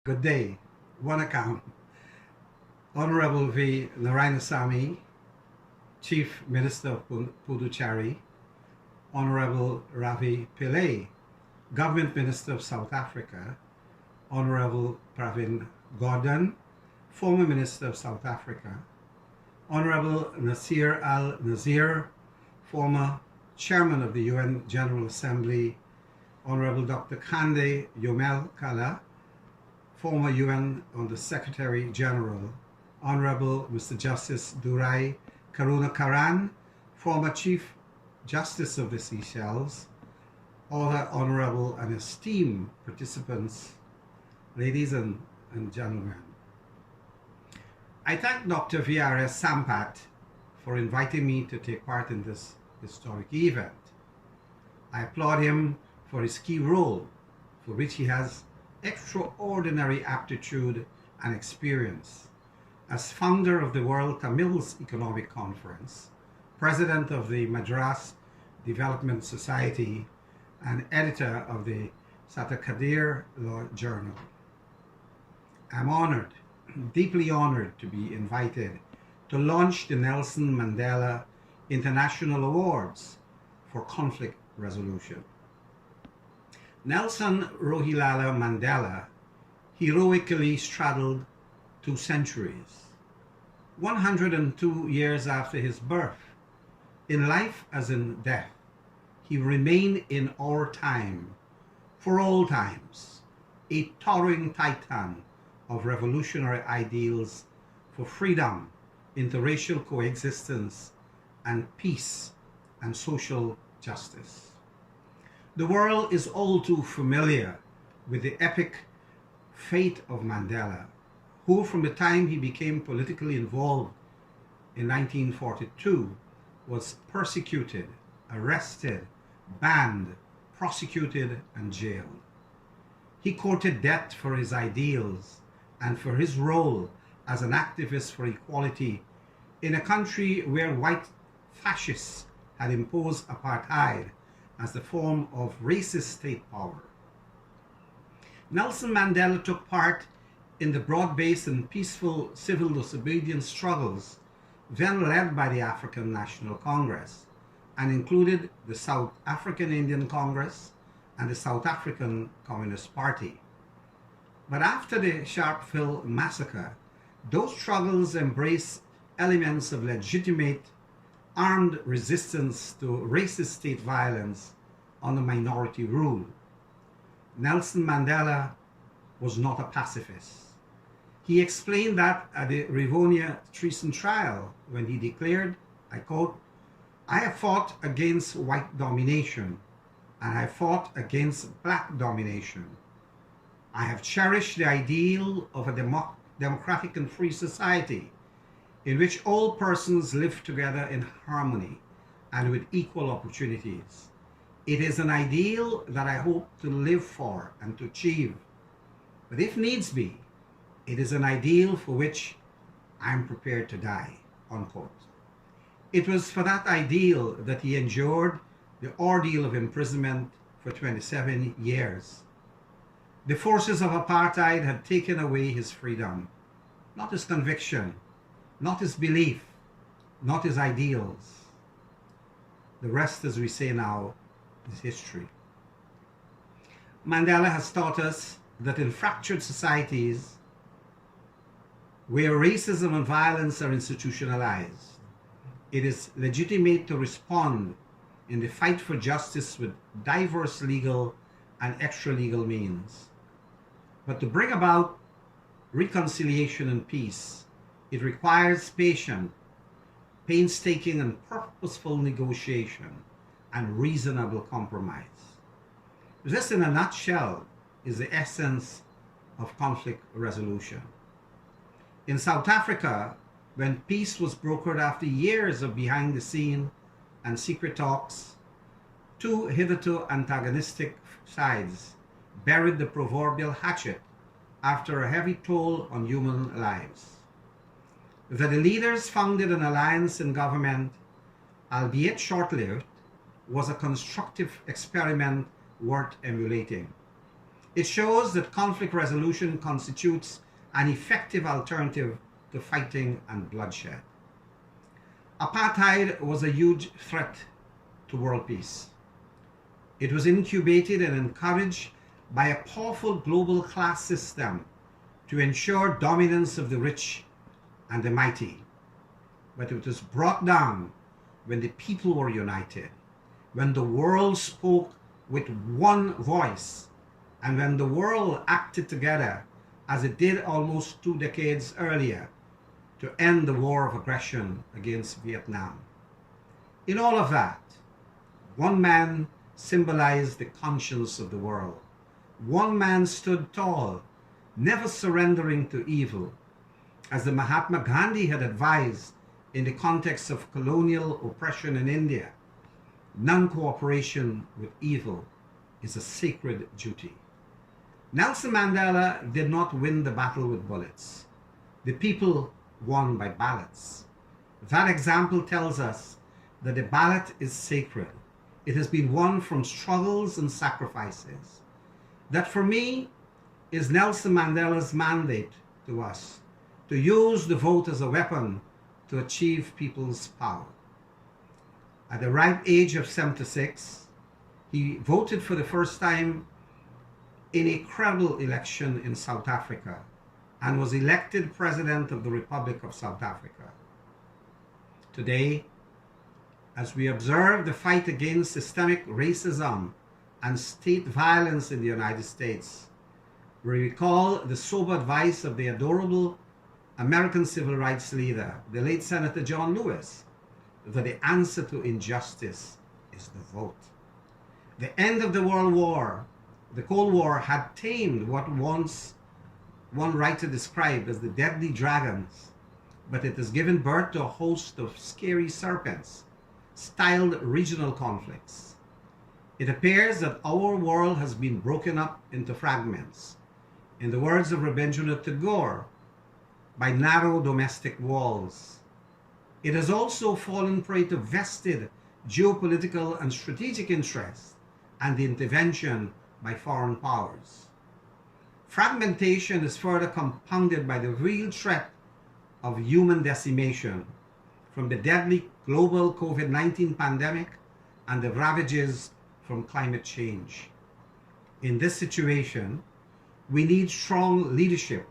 Good day. One account. Honorable V. Veerasamy, Chief Minister of Puducherry, Honorable Ravi Pillai, Government Minister of South Africa, Honorable Pravin Gordhan, former Minister of South Africa, Honorable Nasir al-Nazir, former Chairman of the UN General Assembly, Honorable Dr. Kande Yomel Kala, former UN Under Secretary General, Honorable Mr. Justice Durai Karunakarn, former Chief Justice of the Seychelles, other honorable and esteemed participants, ladies and gentlemen. I thank Dr. Veerasamy for inviting me to take part in this historic event. I applaud him for his key role, for which he has extraordinary aptitude and experience. As founder of the World Tamils Economic Conference, president of the Madras Development Society, and editor of the Satakadir Law Journal. I'm honored, deeply honored, to be invited to launch the Nelson Mandela International Awards for Conflict Resolution. Nelson Rolihlahla Mandela heroically straddled 2 centuries. 102 years after his birth, in life as in death, he remained in our time, for all times, a towering titan of revolutionary ideals for freedom, interracial coexistence, and peace and social justice. The world is all too familiar with the epic fate of Mandela, who from the time he became politically involved in 1942 was persecuted, arrested, banned, prosecuted, and jailed. He courted death for his ideals and for his role as an activist for equality in a country where white fascists had imposed apartheid as the form of racist state power. Nelson Mandela took part in the broad-based and peaceful civil disobedience struggles then led by the African National Congress and included the South African Indian Congress and the South African Communist Party. But after the Sharpeville massacre, those struggles embraced elements of legitimate armed resistance to racist state violence under minority rule. Nelson Mandela was not a pacifist. He explained that at the Rivonia treason trial when he declared, I quote, "I have fought against white domination and I fought against black domination. I have cherished the ideal of a democratic and free society in which all persons live together in harmony and with equal opportunities. It is an ideal that I hope to live for and to achieve. But if needs be, it is an ideal for which I am prepared to die," unquote. It was for that ideal that he endured the ordeal of imprisonment for 27 years. The forces of apartheid had taken away his freedom, not his conviction, not his belief, not his ideals. The rest, as we say now, is history. Mandela has taught us that in fractured societies where racism and violence are institutionalized, it is legitimate to respond in the fight for justice with diverse legal and extra-legal means. But to bring about reconciliation and peace, it requires patient, painstaking and purposeful negotiation and reasonable compromise. This, in a nutshell, is the essence of conflict resolution. In South Africa, when peace was brokered after years of behind-the-scene and secret talks, 2 hitherto antagonistic sides buried the proverbial hatchet after a heavy toll on human lives. That the leaders founded an alliance in government, albeit short-lived, was a constructive experiment worth emulating. It shows that conflict resolution constitutes an effective alternative to fighting and bloodshed. Apartheid was a huge threat to world peace. It was incubated and encouraged by a powerful global class system to ensure dominance of the rich and the mighty. But it was brought down when the people were united, when the world spoke with one voice, and when the world acted together as it did almost 2 decades earlier to end the war of aggression against Vietnam. In all of that, one man symbolized the conscience of the world. One man stood tall, never surrendering to evil, as the Mahatma Gandhi had advised in the context of colonial oppression in India. Non-cooperation with evil is a sacred duty. Nelson Mandela did not win the battle with bullets. The people won by ballots. That example tells us that the ballot is sacred. It has been won from struggles and sacrifices. That, for me, is Nelson Mandela's mandate to us, to use the vote as a weapon to achieve people's power. At the ripe age of 76, he voted for the first time in a credible election in South Africa and was elected President of the Republic of South Africa. Today, as we observe the fight against systemic racism and state violence in the United States, we recall the sober advice of the adorable American civil rights leader, the late Senator John Lewis, that the answer to injustice is the vote. The end of the World War, the Cold War, had tamed what once one writer described as the deadly dragons, but it has given birth to a host of scary serpents, styled regional conflicts. It appears that our world has been broken up into fragments, in the words of Rabindranath Tagore, by narrow domestic walls. It has also fallen prey to vested geopolitical and strategic interests and the intervention by foreign powers. Fragmentation is further compounded by the real threat of human decimation from the deadly global COVID-19 pandemic and the ravages from climate change. In this situation, we need strong leadership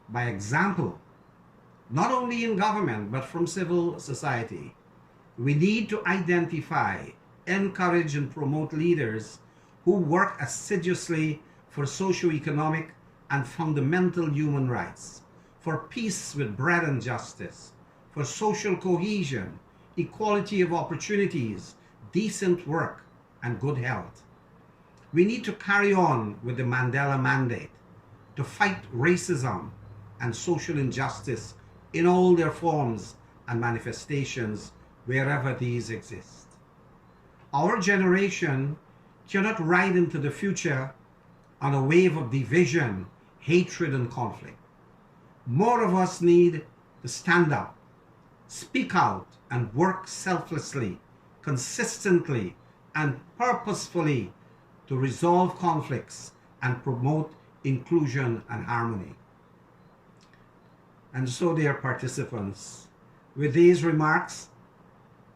by example, not only in government, but from civil society. We need to identify, encourage, and promote leaders who work assiduously for socio-economic and fundamental human rights, for peace with bread and justice, for social cohesion, equality of opportunities, decent work, and good health. We need to carry on with the Mandela Mandate to fight racism and social injustice in all their forms and manifestations wherever these exist. Our generation cannot ride into the future on a wave of division, hatred, and conflict. More of us need to stand up, speak out, and work selflessly, consistently, and purposefully to resolve conflicts and promote inclusion and harmony. And so, dear participants, with these remarks,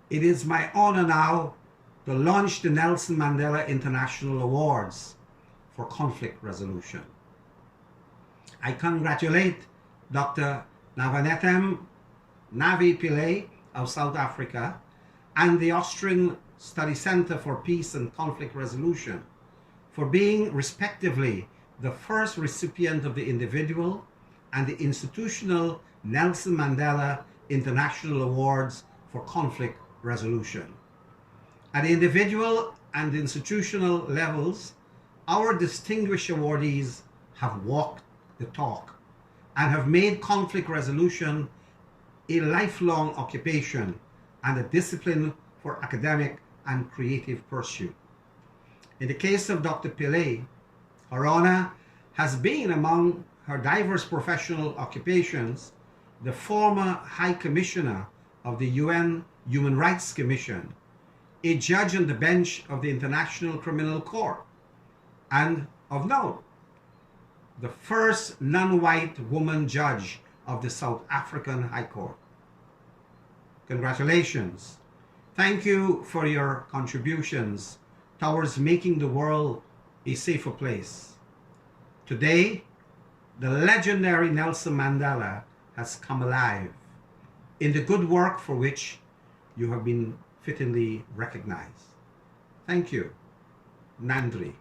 it is my honor now to launch the Nelson Mandela International Awards for Conflict Resolution. I congratulate Dr. Navanetam Navi Pillay of South Africa and the Austrian Study Center for Peace and Conflict Resolution for being respectively the first recipient of the individual and the institutional Nelson Mandela International Awards for Conflict Resolution. At the individual and institutional levels, our distinguished awardees have walked the talk and have made conflict resolution a lifelong occupation and a discipline for academic and creative pursuit. In the case of Dr. Pillay, her honor has been, among her diverse professional occupations, the former High Commissioner of the UN Human Rights Commission, a judge on the bench of the International Criminal Court, and, of note, the first non-white woman judge of the South African High Court. Congratulations. Thank you for your contributions towards making the world a safer place. Today, the legendary Nelson Mandela has come alive in the good work for which you have been fittingly recognized. Thank you. Nandri.